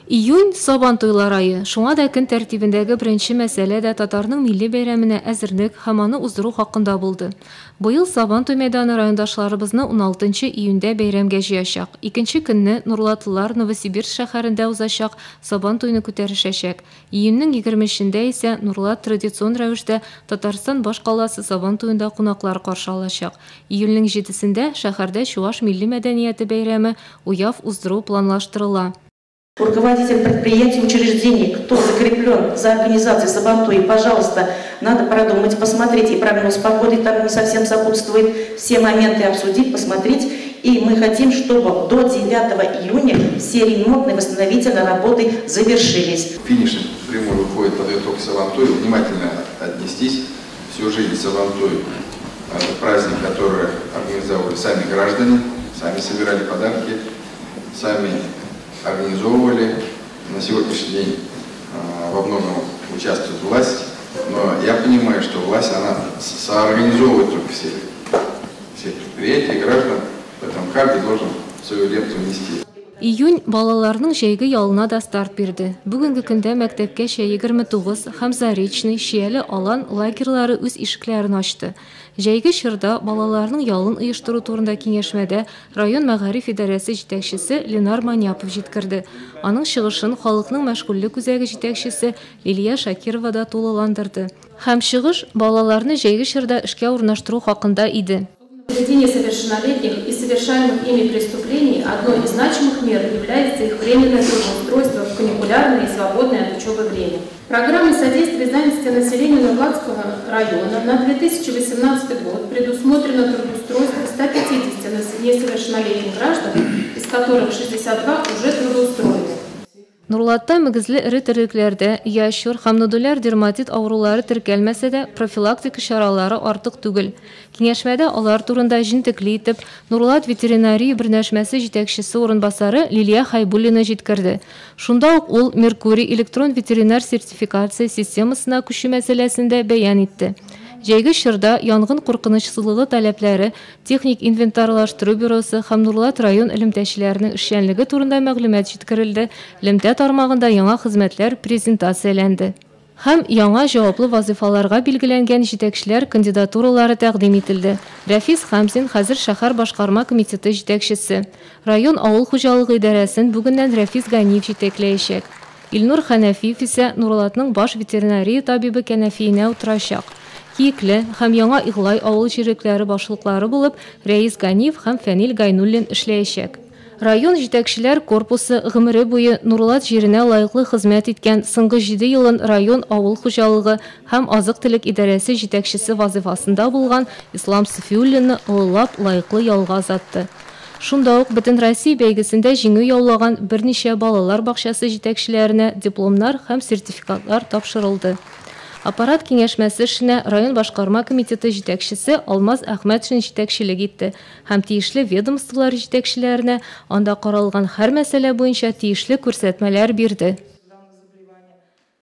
Июнь сабан туйлар айы. Шуңа да көн тәртибендәге беренче мәсьәлә дә татарның милли бәйрәменә әзерлек һәм аны уздыру хакында булды. Быел сабан туй мәйданы райондашларыбызны 16 июньдә бәйрәмгә җыячак. Икенче көнне Нурлатлылар Новосибирск шәһәрендә узачак сабан туйны күтәрешәчәк. Июньнең 20-шендә исә Нурлат традицион рәвештә Татарстан баш каласы сабан туйында кунаклар каршы алачак. Июньнең 7-сендә шәһәрдә Чуаш милли мәдәнияте бәйрәме уяв уздыру планлаштырыла. Руководитель предприятий, учреждений, кто закреплен за организацией сабантуи, пожалуйста, надо продумать, посмотреть, и прогноз погоды там не совсем сопутствует, все моменты обсудить, посмотреть. И мы хотим, чтобы до 9 июня все ремонтные восстановительные работы завершились. Финишной прямой выходит под итог сабантуи, внимательно отнестись. Всю жизнь сабантуи – это праздник, который организовывали сами граждане, сами собирали подарки, сами организовывали. На сегодняшний день во многом участвует власть, но я понимаю, что власть, она соорганизовывает только все предприятия и граждан, поэтому каждый должен свою лепту внести. Июнь балаларның җәйге ялына да старт бирде. Бүгенге көндә мәктәпкәчә 29 һәм Заречный, Шияле алан лагерьлары үз ишекләрен ачты. Җәйге чорда балаларның ялын оештыру турында киңәшмәдә район мәгариф идарәсе җитәкчесе Ленар Маняпов җиткерде. Аның чыгышын халыкның мәшгульлек үзәге җитәкчесе Лилия Шакирова да тулыландырды. Һәм чыгыш балаларны җәйге чорда эшкә урнаштыру хакында иде. Поведение совершеннолетних и совершаемых ими преступлений одной из значимых мер является их временное трудоустройство в каникулярное и свободное от учебы время. Программой содействия занятости населения Нурлатского района на 2018 год предусмотрено трудоустройство 150 несовершеннолетних граждан, из которых 62 уже трудоустроены. Нурлатта мөгезле эре терлекләрдә яшьүр һәм нодуляр дерматит авырулары теркәлмәсә дә профилактика чаралары артык түгел. Киңәшмәдә алар турында җентекле итеп Нурлат ветеринария берләшмәсе җитәкчесе урынбасары Лилия Хайбуллина җиткерде. Шунда ук ул Меркурий электрон ветеринар сертификация системасына күчү мәсьәләсендә бәян итте. Җәйге чорда янгын куркынычсызлыгы таләпләре, техник инвентарлаштыру бюросы һәм Нурлат район элемтәчеләренең эшчәнлеге турында мәгълүмат җиткерелде. Элемтә тармагында яңа хезмәтләр презентацияләнде. Һәм яңа җаваплы вазифаларга билгеләнгән җитәкчеләр кандидатуралары тәкъдим ителде. Рәфис Хәмзин хәзер шәһәр башкарма комитеты җитәкчесе. Район авыл хуҗалыгы идарәсен бүгеннән Рәфис Ганиев җитәкләячәк. Илнур Хәнәфиев исә Нурлатның баш ветеринария табибы кәнәфиенә утырачак. Киекле һәм яңа Иглай авыл җирекләре башлыклары булып Рәис Ганиев һәм Фәнил Гайнуллин эшләячәк. Район җитәкчеләр корпусы гомере буе Нурлат җиренә лаеклы хезмәт иткән соңгы 7 елын район авыл хуҗалыгы һәм азык-төлек идарәсе җитәкчесе вазифасында булган Ислам Сафиуллинны олылап лаеклы ялга озатты. Шунда ук Бөтен Россия бәйгесендә җиңү яулаган берничә балалар бакчасы җитәкчеләренә дипломнар һәм сертификатлар тапшырылды. Аппарат киңәшмәсе эшенә район башкарма комитеты җитәкчесе Алмаз Әхмәтшин җитәкчелек итте һәм тиешле ведомстволар җитәкчеләренә анда каралган һәр мәсьәлә буенча тиешле күрсәтмәләр бирде.